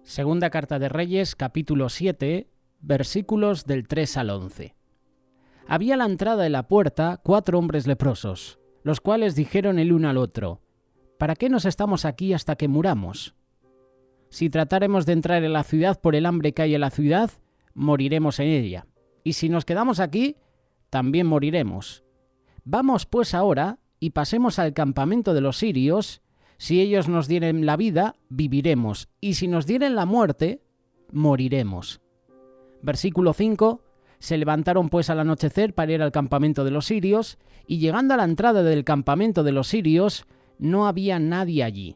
Segunda carta de Reyes, capítulo 7, versículos del 3 al 11. Había a la entrada de la puerta 4 hombres leprosos, los cuales dijeron el uno al otro: ¿Para qué nos estamos aquí hasta que muramos? Si tratáremos de entrar en la ciudad por el hambre que hay en la ciudad, moriremos en ella. Y si nos quedamos aquí, también moriremos. Vamos pues ahora y pasemos al campamento de los sirios. Si ellos nos dieren la vida, viviremos, y si nos dieren la muerte, moriremos. Versículo 5. Se levantaron pues al anochecer para ir al campamento de los sirios, y llegando a la entrada del campamento de los sirios, no había nadie allí.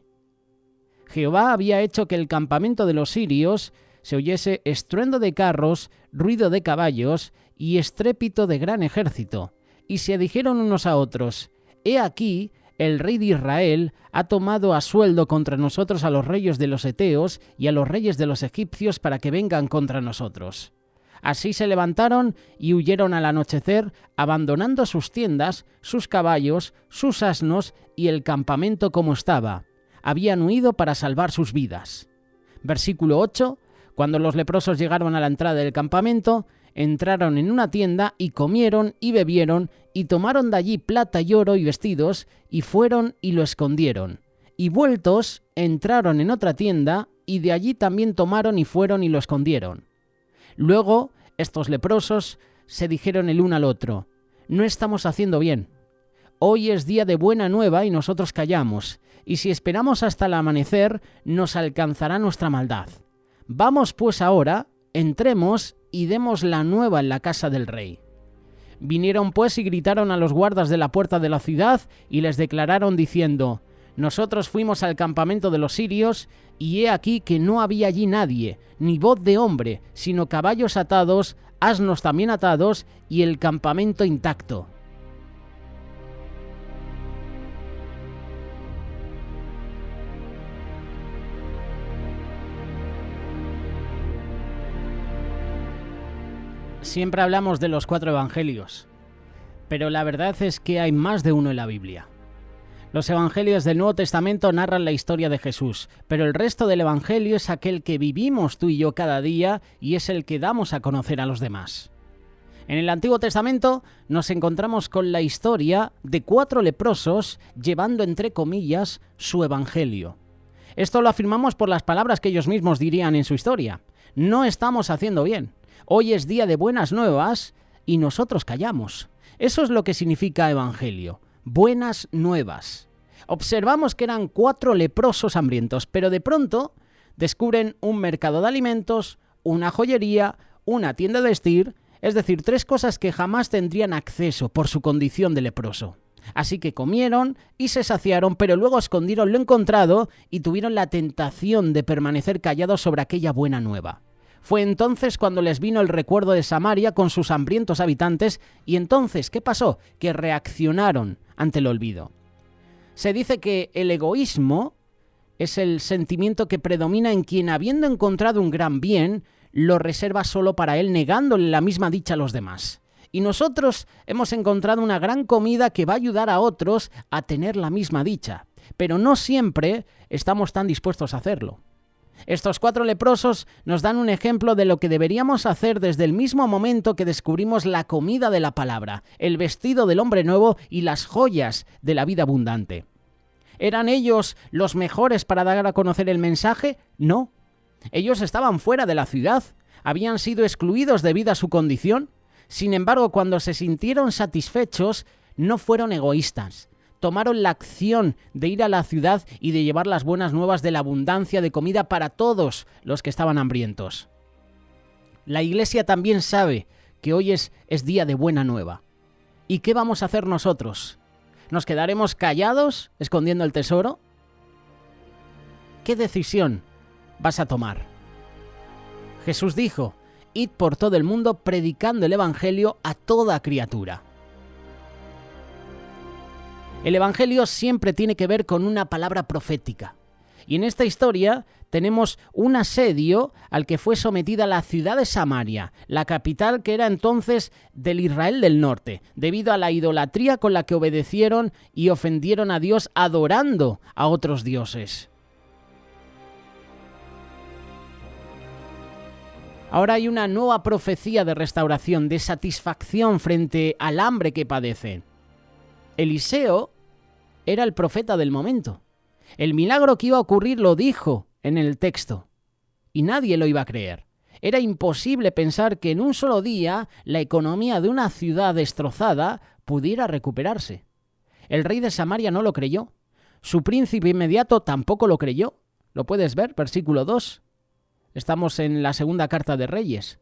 Jehová había hecho que el campamento de los sirios se oyese estruendo de carros, ruido de caballos y estrépito de gran ejército. Y se dijeron unos a otros: He aquí, el rey de Israel ha tomado a sueldo contra nosotros a los reyes de los heteos y a los reyes de los egipcios para que vengan contra nosotros. Así se levantaron y huyeron al anochecer, abandonando sus tiendas, sus caballos, sus asnos y el campamento como estaba. Habían huido para salvar sus vidas. Versículo 8. Cuando los leprosos llegaron a la entrada del campamento, entraron en una tienda y comieron y bebieron y tomaron de allí plata y oro y vestidos y fueron y lo escondieron. Y vueltos, entraron en otra tienda y de allí también tomaron y fueron y lo escondieron. Luego, estos leprosos se dijeron el uno al otro: No estamos haciendo bien. Hoy es día de buena nueva y nosotros callamos, y si esperamos hasta el amanecer, nos alcanzará nuestra maldad. Vamos pues ahora, entremos y demos la nueva en la casa del rey. Vinieron pues y gritaron a los guardas de la puerta de la ciudad y les declararon diciendo: Nosotros fuimos al campamento de los sirios, y he aquí que no había allí nadie, ni voz de hombre, sino caballos atados, asnos también atados, y el campamento intacto. Siempre hablamos de los 4 evangelios, pero la verdad es que hay más de uno en la Biblia. Los evangelios del Nuevo Testamento narran la historia de Jesús, pero el resto del evangelio es aquel que vivimos tú y yo cada día y es el que damos a conocer a los demás. En el Antiguo Testamento nos encontramos con la historia de 4 leprosos llevando entre comillas su evangelio. Esto lo afirmamos por las palabras que ellos mismos dirían en su historia: No estamos haciendo bien. Hoy es día de buenas nuevas y nosotros callamos. Eso es lo que significa evangelio, buenas nuevas. Observamos que eran 4 leprosos hambrientos, pero de pronto descubren un mercado de alimentos, una joyería, una tienda de vestir, es decir, 3 cosas que jamás tendrían acceso por su condición de leproso. Así que comieron y se saciaron, pero luego escondieron lo encontrado y tuvieron la tentación de permanecer callados sobre aquella buena nueva. Fue entonces cuando les vino el recuerdo de Samaria con sus hambrientos habitantes, y entonces, ¿qué pasó? Que reaccionaron ante el olvido. Se dice que el egoísmo es el sentimiento que predomina en quien, habiendo encontrado un gran bien, lo reserva solo para él, negándole la misma dicha a los demás. Y nosotros hemos encontrado una gran comida que va a ayudar a otros a tener la misma dicha, pero no siempre estamos tan dispuestos a hacerlo. Estos 4 leprosos nos dan un ejemplo de lo que deberíamos hacer desde el mismo momento que descubrimos la comida de la palabra, el vestido del hombre nuevo y las joyas de la vida abundante. ¿Eran ellos los mejores para dar a conocer el mensaje? No. Ellos estaban fuera de la ciudad, habían sido excluidos debido a su condición. Sin embargo, cuando se sintieron satisfechos, no fueron egoístas. Tomaron la acción de ir a la ciudad y de llevar las buenas nuevas de la abundancia de comida para todos los que estaban hambrientos. La Iglesia también sabe que hoy es día de buena nueva. ¿Y qué vamos a hacer nosotros? ¿Nos quedaremos callados, escondiendo el tesoro? ¿Qué decisión vas a tomar? Jesús dijo: Id por todo el mundo predicando el evangelio a toda criatura. El evangelio siempre tiene que ver con una palabra profética. Y en esta historia tenemos un asedio al que fue sometida la ciudad de Samaria, la capital que era entonces del Israel del norte, debido a la idolatría con la que obedecieron y ofendieron a Dios adorando a otros dioses. Ahora hay una nueva profecía de restauración, de satisfacción frente al hambre que padecen. Eliseo era el profeta del momento. El milagro que iba a ocurrir lo dijo en el texto y nadie lo iba a creer. Era imposible pensar que en un solo día la economía de una ciudad destrozada pudiera recuperarse. El rey de Samaria no lo creyó. Su príncipe inmediato tampoco lo creyó. Lo puedes ver, versículo 2. Estamos en la segunda carta de Reyes.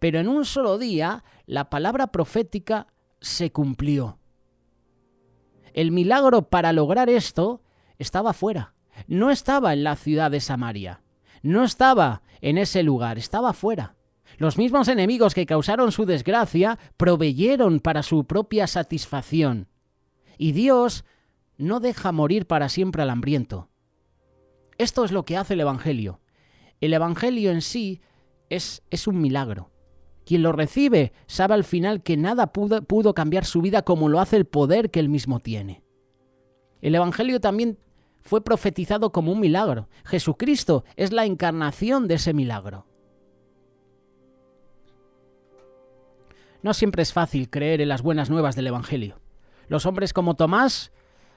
Pero en un solo día la palabra profética se cumplió. El milagro para lograr esto estaba fuera. No estaba en la ciudad de Samaria. No estaba en ese lugar, estaba fuera. Los mismos enemigos que causaron su desgracia proveyeron para su propia satisfacción. Y Dios no deja morir para siempre al hambriento. Esto es lo que hace el Evangelio. El Evangelio en sí es un milagro. Quien lo recibe sabe al final que nada pudo cambiar su vida como lo hace el poder que él mismo tiene. El Evangelio también fue profetizado como un milagro. Jesucristo es la encarnación de ese milagro. No siempre es fácil creer en las buenas nuevas del Evangelio. Los hombres como Tomás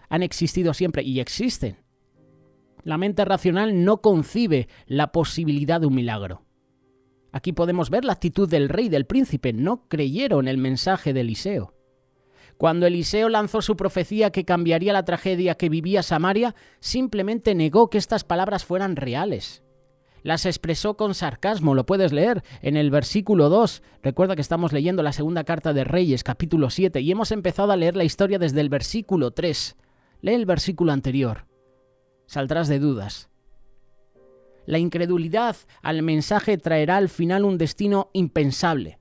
han existido siempre y existen. La mente racional no concibe la posibilidad de un milagro. Aquí podemos ver la actitud del rey y del príncipe. No creyeron el mensaje de Eliseo. Cuando Eliseo lanzó su profecía que cambiaría la tragedia que vivía Samaria, simplemente negó que estas palabras fueran reales. Las expresó con sarcasmo, lo puedes leer en el versículo 2. Recuerda que estamos leyendo la segunda carta de Reyes, capítulo 7, y hemos empezado a leer la historia desde el versículo 3. Lee el versículo anterior. Saldrás de dudas. La incredulidad al mensaje traerá al final un destino impensable.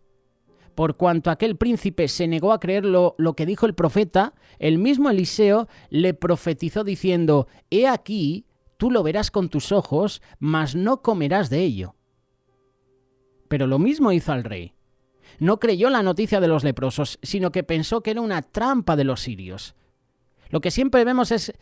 Por cuanto aquel príncipe se negó a creer lo que dijo el profeta, el mismo Eliseo le profetizó diciendo: «He aquí, tú lo verás con tus ojos, mas no comerás de ello». Pero lo mismo hizo al rey. No creyó la noticia de los leprosos, sino que pensó que era una trampa de los sirios. Lo que siempre vemos es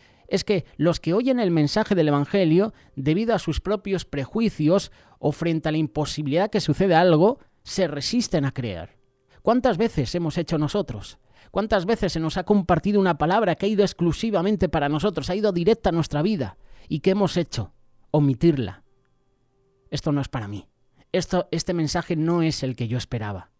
que los que oyen el mensaje del Evangelio, debido a sus propios prejuicios o frente a la imposibilidad que sucede algo, se resisten a creer. ¿Cuántas veces hemos hecho nosotros? ¿Cuántas veces se nos ha compartido una palabra que ha ido exclusivamente para nosotros, ha ido directa a nuestra vida? ¿Y qué hemos hecho? Omitirla. Esto no es para mí. Este mensaje no es el que yo esperaba.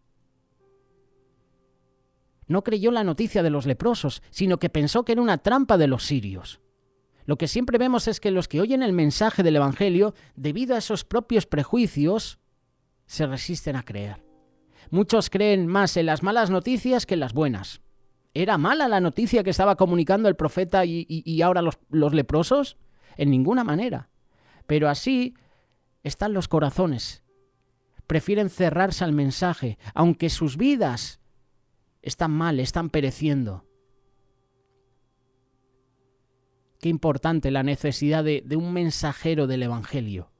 No creyó la noticia de los leprosos, sino que pensó que era una trampa de los sirios. Lo que siempre vemos es que los que oyen el mensaje del Evangelio, debido a esos propios prejuicios, se resisten a creer. Muchos creen más en las malas noticias que en las buenas. ¿Era mala la noticia que estaba comunicando el profeta y ahora los leprosos? En ninguna manera. Pero así están los corazones. Prefieren cerrarse al mensaje, aunque sus vidas están mal, están pereciendo. Qué importante la necesidad de un mensajero del Evangelio.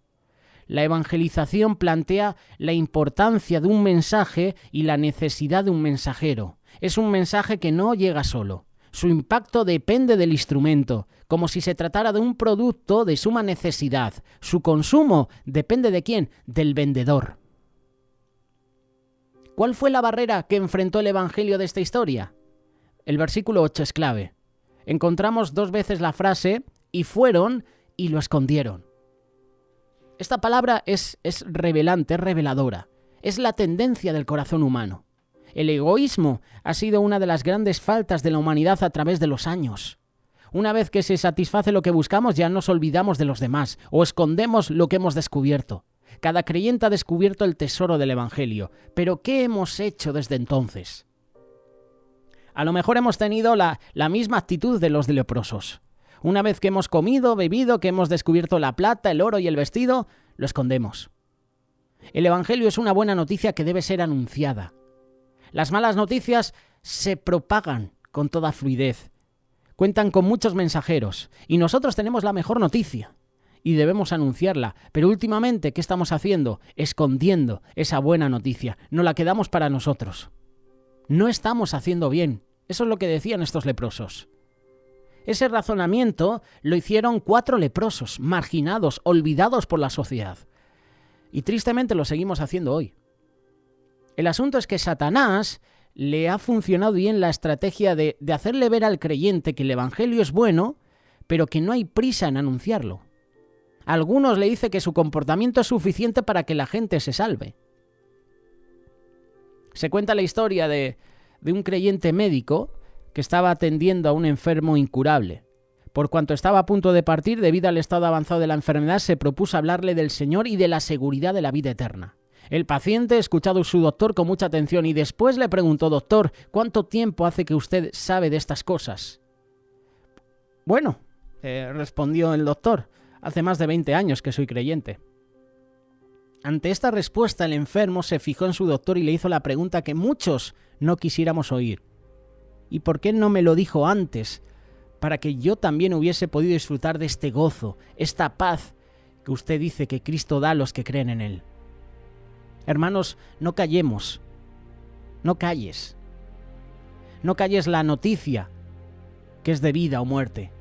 La evangelización plantea la importancia de un mensaje y la necesidad de un mensajero. Es un mensaje que no llega solo. Su impacto depende del instrumento, como si se tratara de un producto de suma necesidad. Su consumo depende ¿de quién? Del vendedor. ¿Cuál fue la barrera que enfrentó el Evangelio de esta historia? El versículo 8 es clave. Encontramos 2 veces la frase «y fueron y lo escondieron». Esta palabra es revelante, es reveladora. Es la tendencia del corazón humano. El egoísmo ha sido una de las grandes faltas de la humanidad a través de los años. Una vez que se satisface lo que buscamos, ya nos olvidamos de los demás o escondemos lo que hemos descubierto. Cada creyente ha descubierto el tesoro del Evangelio. Pero ¿qué hemos hecho desde entonces? A lo mejor hemos tenido la misma actitud de los leprosos. Una vez que hemos comido, bebido, que hemos descubierto la plata, el oro y el vestido, lo escondemos. El Evangelio es una buena noticia que debe ser anunciada. Las malas noticias se propagan con toda fluidez. Cuentan con muchos mensajeros y nosotros tenemos la mejor noticia y debemos anunciarla. Pero últimamente, ¿qué estamos haciendo? Escondiendo esa buena noticia. No la quedamos para nosotros. No estamos haciendo bien. Eso es lo que decían estos leprosos. Ese razonamiento lo hicieron 4 leprosos, marginados, olvidados por la sociedad. Y tristemente lo seguimos haciendo hoy. El asunto es que Satanás le ha funcionado bien la estrategia de hacerle ver al creyente que el Evangelio es bueno, pero que no hay prisa en anunciarlo. A algunos le dice que su comportamiento es suficiente para que la gente se salve. Se cuenta la historia de un creyente médico que estaba atendiendo a un enfermo incurable. Por cuanto estaba a punto de partir, debido al estado avanzado de la enfermedad, se propuso hablarle del Señor y de la seguridad de la vida eterna. El paciente escuchó a su doctor con mucha atención y después le preguntó: «Doctor, ¿cuánto tiempo hace que usted sabe de estas cosas?». «Bueno», respondió el doctor, «hace más de 20 años que soy creyente». Ante esta respuesta, el enfermo se fijó en su doctor y le hizo la pregunta que muchos no quisiéramos oír: «¿Y por qué no me lo dijo antes, para que yo también hubiese podido disfrutar de este gozo, esta paz que usted dice que Cristo da a los que creen en Él?». Hermanos, no callemos, no calles. No calles la noticia que es de vida o muerte.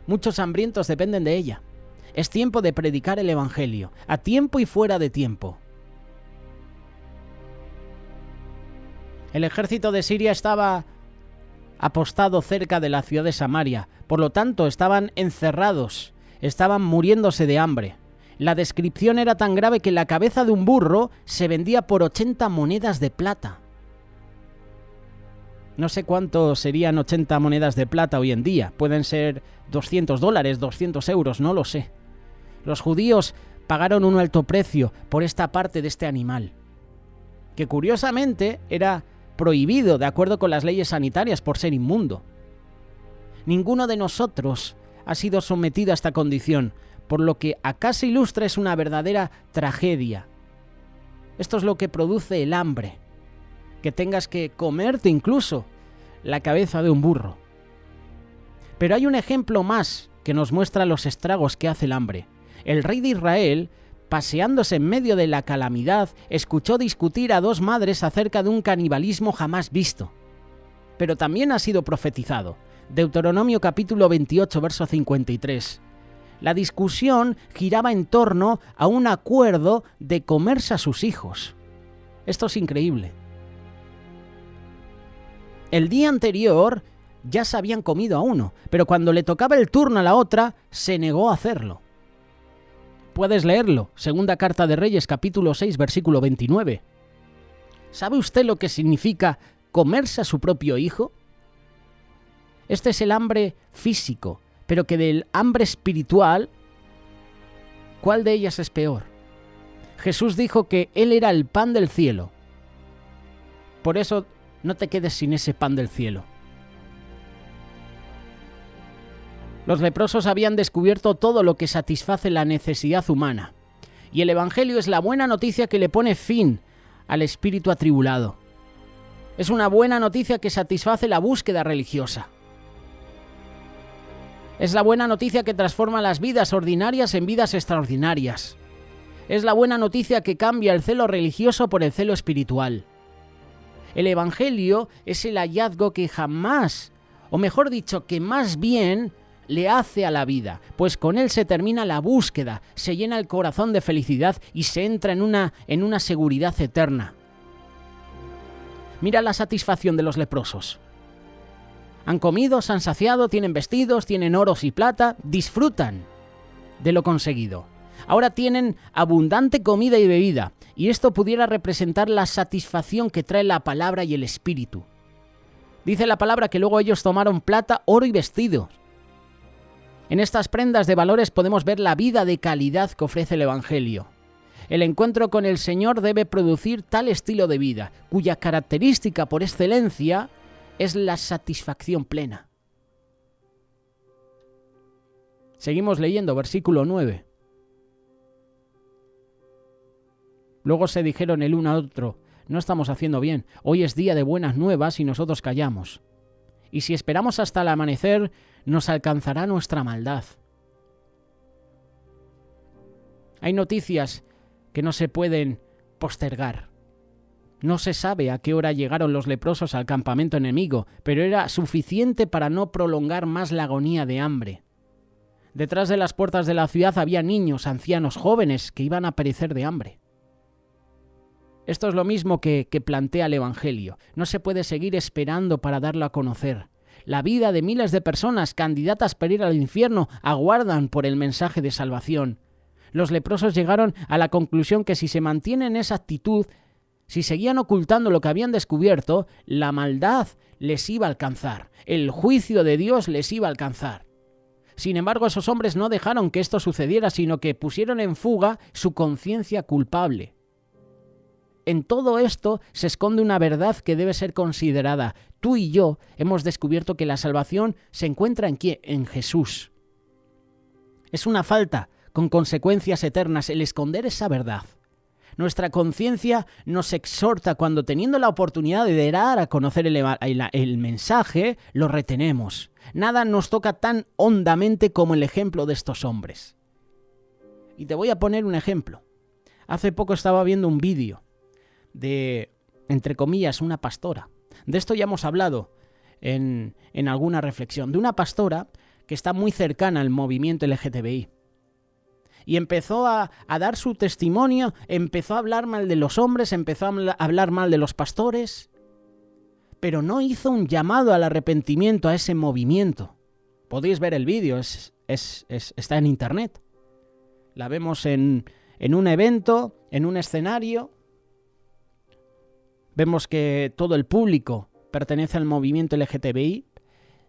Muchos hambrientos dependen de ella. Es tiempo de predicar el Evangelio, a tiempo y fuera de tiempo. El ejército de Siria estaba apostado cerca de la ciudad de Samaria, por lo tanto estaban encerrados, estaban muriéndose de hambre. La descripción era tan grave que la cabeza de un burro se vendía por 80 monedas de plata. No sé cuánto serían 80 monedas de plata hoy en día. Pueden ser $200, 200 euros, no lo sé. Los judíos pagaron un alto precio por esta parte de este animal, que curiosamente era prohibido de acuerdo con las leyes sanitarias por ser inmundo. Ninguno de nosotros ha sido sometido a esta condición, por lo que a casa ilustre es una verdadera tragedia. Esto es lo que produce el hambre, que tengas que comerte incluso la cabeza de un burro. Pero hay un ejemplo más que nos muestra los estragos que hace el hambre. El rey de Israel, paseándose en medio de la calamidad, escuchó discutir a dos madres acerca de un canibalismo jamás visto. Pero también ha sido profetizado. Deuteronomio capítulo 28, verso 53. La discusión giraba en torno a un acuerdo de comerse a sus hijos. Esto es increíble. El día anterior ya se habían comido a uno, pero cuando le tocaba el turno a la otra, se negó a hacerlo. Puedes leerlo, Segunda Carta de Reyes, capítulo 6, versículo 29. ¿Sabe usted lo que significa comerse a su propio hijo? Este es el hambre físico, pero que del hambre espiritual, ¿cuál de ellas es peor? Jesús dijo que Él era el pan del cielo. Por eso no te quedes sin ese pan del cielo. Los leprosos habían descubierto todo lo que satisface la necesidad humana, y el Evangelio es la buena noticia que le pone fin al espíritu atribulado. Es una buena noticia que satisface la búsqueda religiosa. Es la buena noticia que transforma las vidas ordinarias en vidas extraordinarias. Es la buena noticia que cambia el celo religioso por el celo espiritual. El Evangelio es el hallazgo que jamás, o mejor dicho, que más bien le hace a la vida, pues con él se termina la búsqueda, se llena el corazón de felicidad y se entra en una seguridad eterna. Mira la satisfacción de los leprosos. Han comido, se han saciado, tienen vestidos, tienen oros y plata, disfrutan de lo conseguido. Ahora tienen abundante comida y bebida, y esto pudiera representar la satisfacción que trae la palabra y el espíritu. Dice la palabra que luego ellos tomaron plata, oro y vestidos. En estas prendas de valores podemos ver la vida de calidad que ofrece el Evangelio. El encuentro con el Señor debe producir tal estilo de vida, cuya característica por excelencia es la satisfacción plena. Seguimos leyendo, versículo 9. Luego se dijeron el uno al otro: no estamos haciendo bien, hoy es día de buenas nuevas y nosotros callamos. Y si esperamos hasta el amanecer, nos alcanzará nuestra maldad. Hay noticias que no se pueden postergar. No se sabe a qué hora llegaron los leprosos al campamento enemigo, pero era suficiente para no prolongar más la agonía de hambre. Detrás de las puertas de la ciudad había niños, ancianos, jóvenes que iban a perecer de hambre. Esto es lo mismo que plantea el Evangelio. No se puede seguir esperando para darlo a conocer. La vida de miles de personas candidatas para ir al infierno aguardan por el mensaje de salvación. Los leprosos llegaron a la conclusión que si se mantienen esa actitud, si seguían ocultando lo que habían descubierto, la maldad les iba a alcanzar, el juicio de Dios les iba a alcanzar. Sin embargo, esos hombres no dejaron que esto sucediera, sino que pusieron en fuga su conciencia culpable. En todo esto se esconde una verdad que debe ser considerada. Tú y yo hemos descubierto que la salvación se encuentra en Jesús. Es una falta con consecuencias eternas el esconder esa verdad. Nuestra conciencia nos exhorta cuando, teniendo la oportunidad de dar a conocer el mensaje, lo retenemos. Nada nos toca tan hondamente como el ejemplo de estos hombres. Y te voy a poner un ejemplo. Hace poco estaba viendo un vídeo de, entre comillas, una pastora. De esto ya hemos hablado en alguna reflexión. De una pastora que está muy cercana al movimiento LGTBI. Y empezó a dar su testimonio, empezó a hablar mal de los hombres, empezó a hablar mal de los pastores, pero no hizo un llamado al arrepentimiento a ese movimiento. Podéis ver el vídeo, está en internet. La vemos en un evento, en un escenario. Vemos que todo el público pertenece al movimiento LGTBI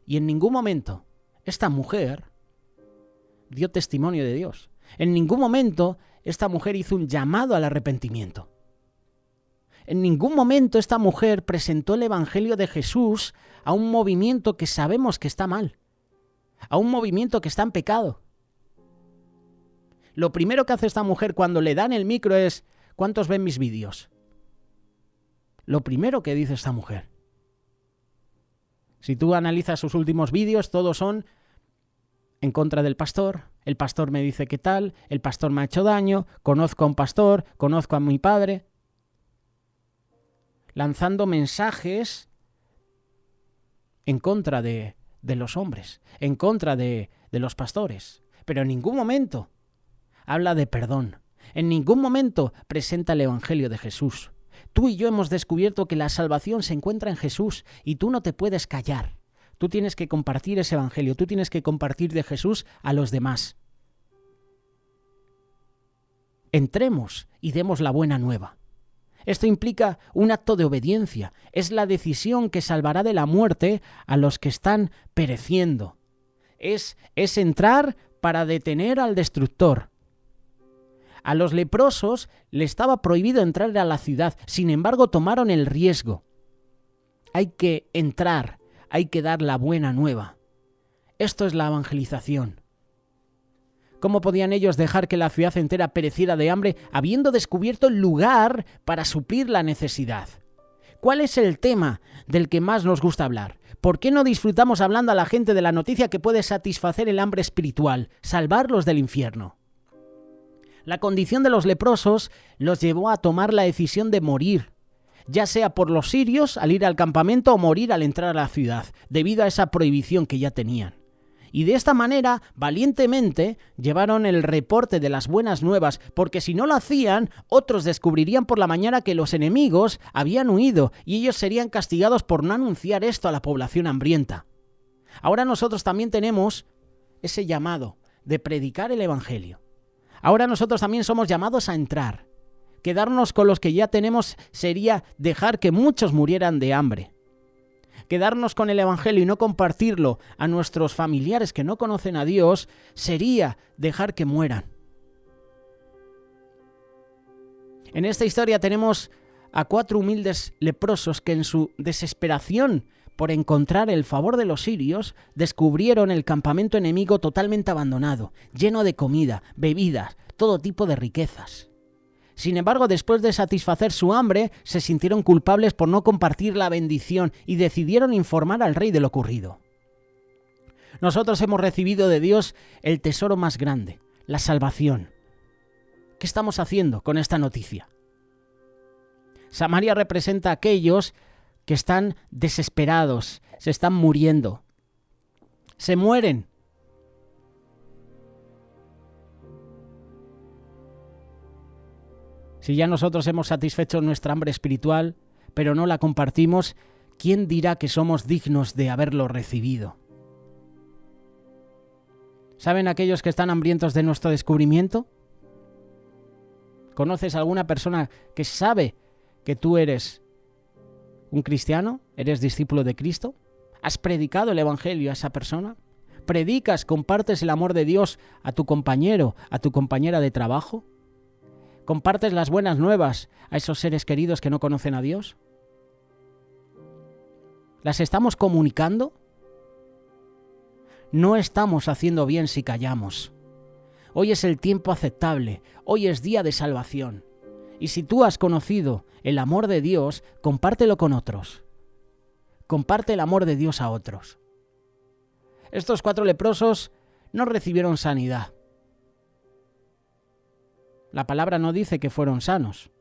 y en ningún momento esta mujer dio testimonio de Dios. En ningún momento esta mujer hizo un llamado al arrepentimiento. En ningún momento esta mujer presentó el Evangelio de Jesús a un movimiento que sabemos que está mal, a un movimiento que está en pecado. Lo primero que hace esta mujer cuando le dan el micro es: ¿cuántos ven mis vídeos? Lo primero que dice esta mujer. Si tú analizas sus últimos vídeos, todos son en contra del pastor. El pastor me dice qué tal, el pastor me ha hecho daño, conozco a un pastor, conozco a mi padre. Lanzando mensajes en contra de los hombres, en contra de los pastores. Pero en ningún momento habla de perdón. En ningún momento presenta el Evangelio de Jesús. Tú y yo hemos descubierto que la salvación se encuentra en Jesús y tú no te puedes callar. Tú tienes que compartir ese Evangelio, tú tienes que compartir de Jesús a los demás. Entremos y demos la buena nueva. Esto implica un acto de obediencia. Es la decisión que salvará de la muerte a los que están pereciendo. Es entrar para detener al destructor. A los leprosos le estaba prohibido entrar a la ciudad, sin embargo tomaron el riesgo. Hay que entrar, hay que dar la buena nueva. Esto es la evangelización. ¿Cómo podían ellos dejar que la ciudad entera pereciera de hambre habiendo descubierto el lugar para suplir la necesidad? ¿Cuál es el tema del que más nos gusta hablar? ¿Por qué no disfrutamos hablando a la gente de la noticia que puede satisfacer el hambre espiritual, salvarlos del infierno? La condición de los leprosos los llevó a tomar la decisión de morir, ya sea por los sirios al ir al campamento o morir al entrar a la ciudad, debido a esa prohibición que ya tenían. Y de esta manera, valientemente, llevaron el reporte de las buenas nuevas, porque si no lo hacían, otros descubrirían por la mañana que los enemigos habían huido y ellos serían castigados por no anunciar esto a la población hambrienta. Ahora nosotros también tenemos ese llamado de predicar el Evangelio. Ahora nosotros también somos llamados a entrar. Quedarnos con los que ya tenemos sería dejar que muchos murieran de hambre. Quedarnos con el Evangelio y no compartirlo a nuestros familiares que no conocen a Dios sería dejar que mueran. En esta historia tenemos a 4 humildes leprosos que en su desesperación por encontrar el favor de los sirios, descubrieron el campamento enemigo totalmente abandonado, lleno de comida, bebidas, todo tipo de riquezas. Sin embargo, después de satisfacer su hambre, se sintieron culpables por no compartir la bendición y decidieron informar al rey de lo ocurrido. Nosotros hemos recibido de Dios el tesoro más grande, la salvación. ¿Qué estamos haciendo con esta noticia? Samaria representa a aquellos que están desesperados, se están muriendo, se mueren. Si ya nosotros hemos satisfecho nuestra hambre espiritual, pero no la compartimos, ¿quién dirá que somos dignos de haberlo recibido? ¿Saben aquellos que están hambrientos de nuestro descubrimiento? ¿Conoces a alguna persona que sabe que tú eres un cristiano? ¿Eres discípulo de Cristo? ¿Has predicado el Evangelio a esa persona? ¿Predicas, compartes el amor de Dios a tu compañero, a tu compañera de trabajo? ¿Compartes las buenas nuevas a esos seres queridos que no conocen a Dios? ¿Las estamos comunicando? No estamos haciendo bien si callamos. Hoy es el tiempo aceptable, hoy es día de salvación. Y si tú has conocido el amor de Dios, compártelo con otros. Comparte el amor de Dios a otros. Estos 4 leprosos no recibieron sanidad. La palabra no dice que fueron sanos.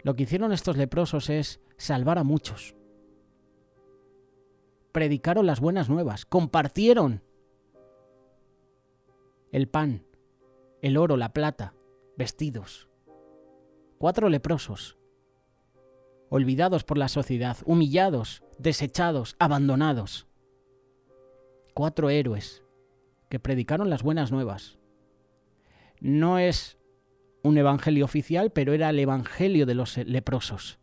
Lo que hicieron estos leprosos es salvar a muchos. Predicaron las buenas nuevas, compartieron el pan, el oro, la plata, vestidos. 4 leprosos, olvidados por la sociedad, humillados, desechados, abandonados. 4 héroes que predicaron las buenas nuevas. No es un evangelio oficial, pero era el evangelio de los leprosos.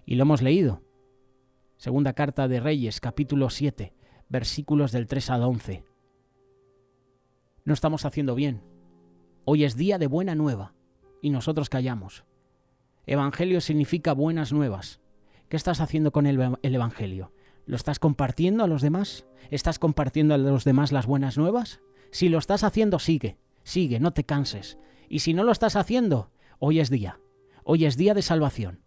Y lo hemos leído. Segunda carta de Reyes, capítulo 7, versículos del 3 al 11. No estamos haciendo bien. Hoy es día de buena nueva y nosotros callamos. Evangelio significa buenas nuevas. ¿Qué estás haciendo con el evangelio? ¿Lo estás compartiendo a los demás? ¿Estás compartiendo a los demás las buenas nuevas? Si lo estás haciendo, sigue, no te canses. Y si no lo estás haciendo, hoy es día de salvación.